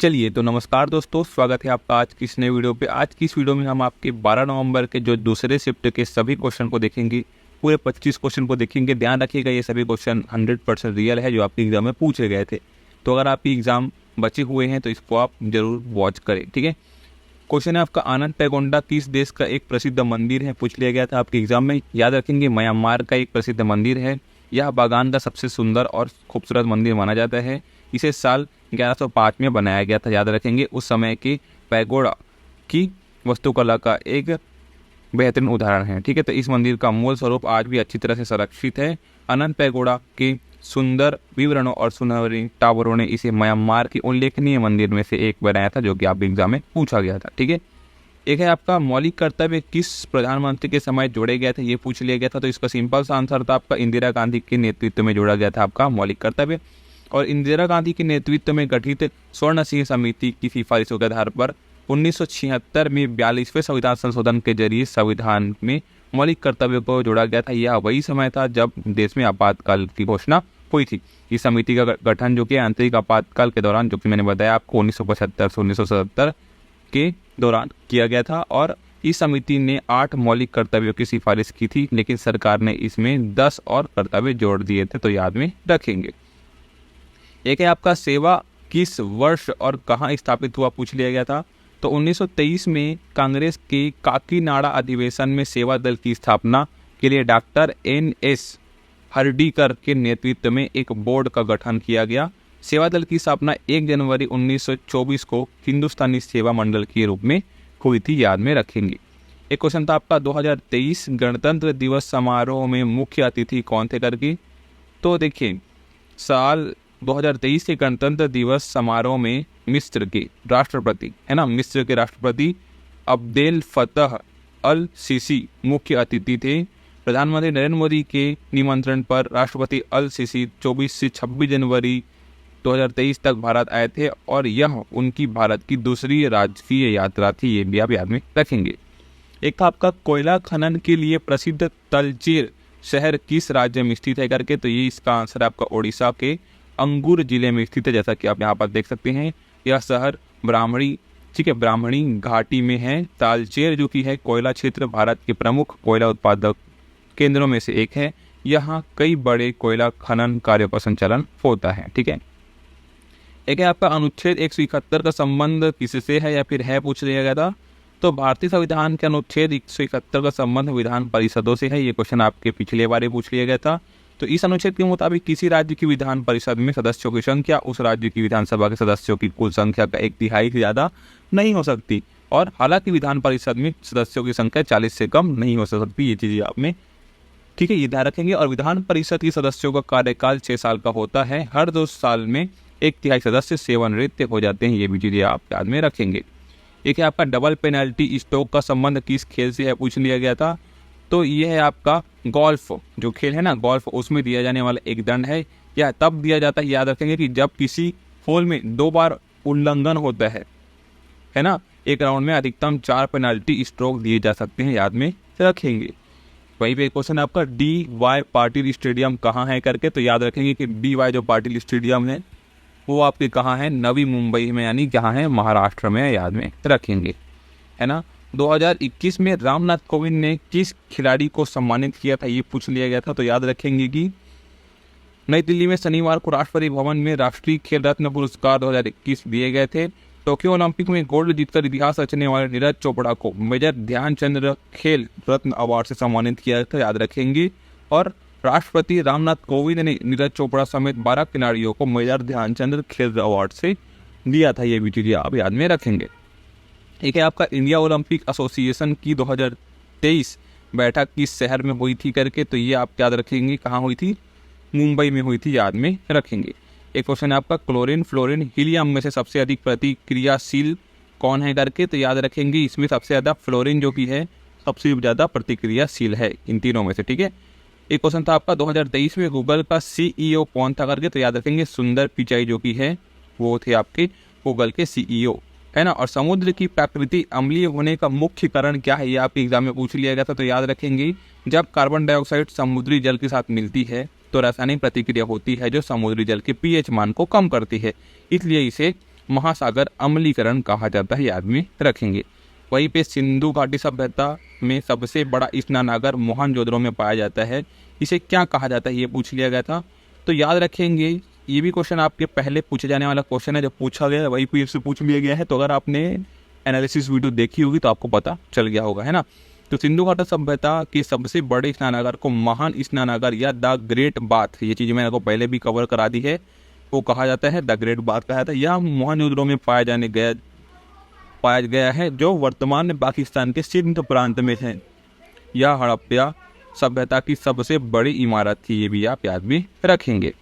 चलिए तो नमस्कार दोस्तों, स्वागत है आपका आज की इस नए वीडियो पे। आज की इस वीडियो में हम आपके 12 नवंबर के जो दूसरे शिफ्ट के सभी क्वेश्चन को देखेंगे। पूरे 25 क्वेश्चन को देखेंगे। ध्यान रखिएगा, ये सभी क्वेश्चन 100% रियल है जो आपके एग्जाम में पूछे गए थे। तो अगर आपकी एग्जाम बचे हुए हैं तो इसको आप जरूर वॉच करें, ठीक है। क्वेश्चन है आपका, आनंद पैगोंडा किस देश का एक प्रसिद्ध मंदिर है? पूछ लिया गया था आपके एग्जाम में। याद रखेंगे, म्यांमार का एक प्रसिद्ध मंदिर है। यह बागान का सबसे सुंदर और खूबसूरत मंदिर माना जाता है। इसे साल 1105 में बनाया गया था। याद रखेंगे, उस समय के पैगोडा की वास्तुकला का एक बेहतरीन उदाहरण है, ठीक है। तो इस मंदिर का मूल स्वरूप आज भी अच्छी तरह से संरक्षित है। आनंद पैगोडा के सुंदर विवरणों और सुनहरी टावरों ने इसे म्यांमार के उल्लेखनीय मंदिर में से एक बनाया था, जो कि आप एग्जाम में पूछा गया था, ठीक है। एक है आपका, मौलिक कर्तव्य किस प्रधानमंत्री के समय जोड़े गए थे? ये पूछ लिया गया था। तो इसका सिंपल सा आंसर था आपका, इंदिरा गांधी के नेतृत्व में जोड़ा गया था आपका मौलिक कर्तव्य। और इंदिरा गांधी के नेतृत्व में गठित स्वर्ण सिंह समिति की सिफारिशों के आधार पर 1976 में 42वें संविधान संशोधन के जरिए संविधान में मौलिक कर्तव्यों को जोड़ा गया था। यह वही समय था जब देश में आपातकाल की घोषणा हुई थी। इस समिति का गठन जो कि आंतरिक आपातकाल के दौरान, जो कि मैंने बताया आपको 1975 से 1977 के दौरान किया गया था। और इस समिति ने 8 मौलिक कर्तव्यों की सिफारिश की थी, लेकिन सरकार ने इसमें 10 और कर्तव्य जोड़ दिए थे, तो याद में रखेंगे। एक है आपका, सेवा किस वर्ष और कहाँ स्थापित हुआ? पूछ लिया गया था। तो 1923 में कांग्रेस के काकीनाडा अधिवेशन में सेवा दल की स्थापना के लिए डॉक्टर NS हर्डीकर के नेतृत्व में एक बोर्ड का गठन किया गया। सेवा दल की स्थापना 1 जनवरी 1924 को हिंदुस्तानी सेवा मंडल के रूप में हुई थी, याद में रखेंगे। एक क्वेश्चन था आपका, 2023 गणतंत्र दिवस समारोह में मुख्य अतिथि कौन थे करके। तो देखिए, साल 2023 के गणतंत्र दिवस समारोह में मिस्र के राष्ट्रपति, है ना, मिस्र के राष्ट्रपति अब्देल फतह अल सीसी मुख्य अतिथि थे। प्रधानमंत्री नरेंद्र मोदी के निमंत्रण पर राष्ट्रपति अल सीसी 24 से 26 जनवरी 2023 तक भारत आए थे और यह उनकी भारत की दूसरी राजकीय यात्रा थी। ये भी आप याद में रखेंगे। एक आपका, कोयला खनन के लिए प्रसिद्ध तलचेर शहर किस राज्य में स्थित है करके। तो ये इसका आंसर आपका उड़ीसा के अंगूर जिले में स्थित है, जैसा कि आप यहाँ पर देख सकते हैं। यह शहर ब्राह्मणी, ठीक है, ब्राह्मणी घाटी में है। तालचेर जो कि है कोयला क्षेत्र भारत के प्रमुख कोयला उत्पादक केंद्रों में से एक है। यहाँ कई बड़े कोयला खनन कार्यों का संचालन होता है, ठीक है। एक है आपका, अनुच्छेद 171 का संबंध किससे है या फिर है? पूछ लिया गया था। तो भारतीय संविधान के अनुच्छेद 171 का संबंध विधान परिषदों से है। ये क्वेश्चन आपके पिछले बार पूछ लिया गया था। तो इस अनुच्छेद के मुताबिक किसी राज्य की विधान परिषद में सदस्यों की संख्या उस राज्य की विधानसभा के सदस्यों की कुल संख्या का 1/3 से ज़्यादा नहीं हो सकती। और हालांकि विधान परिषद में सदस्यों की संख्या 40 से कम नहीं हो सकती। ये चीज़ें आप में, ठीक है, ये ध्यान रखेंगे। और विधान परिषद के सदस्यों का कार्यकाल 6 साल का होता है। हर 2 साल में 1/3 सदस्य सेवानिवृत्त हो जाते हैं। ये भी चीज़ें आप याद में रखेंगे। एक है आपका, डबल पेनल्टी स्ट्रोक का संबंध किस खेल से है? पूछ लिया गया था। तो ये है आपका गोल्फ जो खेल है ना, गोल्फ, उसमें दिया जाने वाला एक दंड है। यह तब दिया जाता है, याद रखेंगे, कि जब किसी होल में 2 बार उल्लंघन होता है ना। एक राउंड में अधिकतम 4 पेनल्टी स्ट्रोक दिए जा सकते हैं, याद में रखेंगे। वहीं पे क्वेश्चन आपका, DY पाटिल स्टेडियम कहाँ है करके। तो याद रखेंगे कि DY जो पाटिल स्टेडियम है वो आपके कहाँ है? नवी मुंबई में, यानी कहाँ है? महाराष्ट्र में, याद में रखेंगे, है ना। 2021 में रामनाथ कोविंद ने किस खिलाड़ी को सम्मानित किया था? ये पूछ लिया गया था। तो याद रखेंगे कि नई दिल्ली में शनिवार को राष्ट्रपति भवन में राष्ट्रीय खेल रत्न पुरस्कार 2021 दिए गए थे। टोक्यो ओलंपिक में गोल्ड जीतकर इतिहास रचने वाले नीरज चोपड़ा को मेजर ध्यानचंद खेल रत्न अवार्ड से सम्मानित किया था, याद रखेंगे। और राष्ट्रपति रामनाथ कोविंद ने नीरज चोपड़ा समेत 12 खिलाड़ियों को मेजर ध्यानचंद खेल अवार्ड से दिया था। ये भी चीज़ें आप याद में रखेंगे। एक है आपका, इंडिया ओलंपिक एसोसिएशन की 2023 बैठक किस शहर में हुई थी करके। तो ये आप याद रखेंगे, कहाँ हुई थी? मुंबई में हुई थी, याद में रखेंगे। एक क्वेश्चन है आपका, क्लोरीन, फ्लोरीन, हीलियम में से सबसे अधिक प्रतिक्रियाशील कौन है करके। तो याद रखेंगे, इसमें सबसे ज़्यादा फ्लोरीन जो कि है सबसे ज़्यादा प्रतिक्रियाशील है इन तीनों में से, ठीक है। एक क्वेश्चन था आपका, 2023 में गूगल का CEO कौन था करके। तो याद रखेंगे, सुंदर पिचाई जो कि है वो थे आपके गूगल के CEO, है ना। और समुद्र की प्रकृति अम्लीय होने का मुख्य कारण क्या है? ये आपके एग्जाम में पूछ लिया गया था। तो याद रखेंगे, जब कार्बन डाइऑक्साइड समुद्री जल के साथ मिलती है तो रासायनिक प्रतिक्रिया होती है जो समुद्री जल के pH मान को कम करती है, इसलिए इसे महासागर अम्लीकरण कहा जाता है, याद में रखेंगे। वहीं पे सिंधु घाटी सभ्यता में सबसे बड़ा स्नानागार मोहनजोदड़ो में पाया जाता है, इसे क्या कहा जाता है, ये पूछ लिया गया था। तो याद रखेंगे ये भी क्वेश्चन आपके पहले पूछे जाने वाला क्वेश्चन है, जब पूछा गया वही फिर से पूछ लिया गया है। तो अगर आपने एनालिसिस वीडियो देखी होगी तो आपको पता चल गया होगा, है ना। तो सिंधु घाटी सभ्यता के सबसे बड़े स्नानागार को महान स्नानागार या द ग्रेट बाथ, ये चीज़ मैंने आपको पहले भी कवर करा दी है, वो कहा जाता है, द ग्रेट बाथ कहा जाता है। यह मोहनजोदड़ो में पाया गया है, जो वर्तमान में पाकिस्तान के सिंध प्रांत में है। यह हड़प्पा सभ्यता की सबसे बड़ी इमारत थी, ये भी आप याद भी रखेंगे।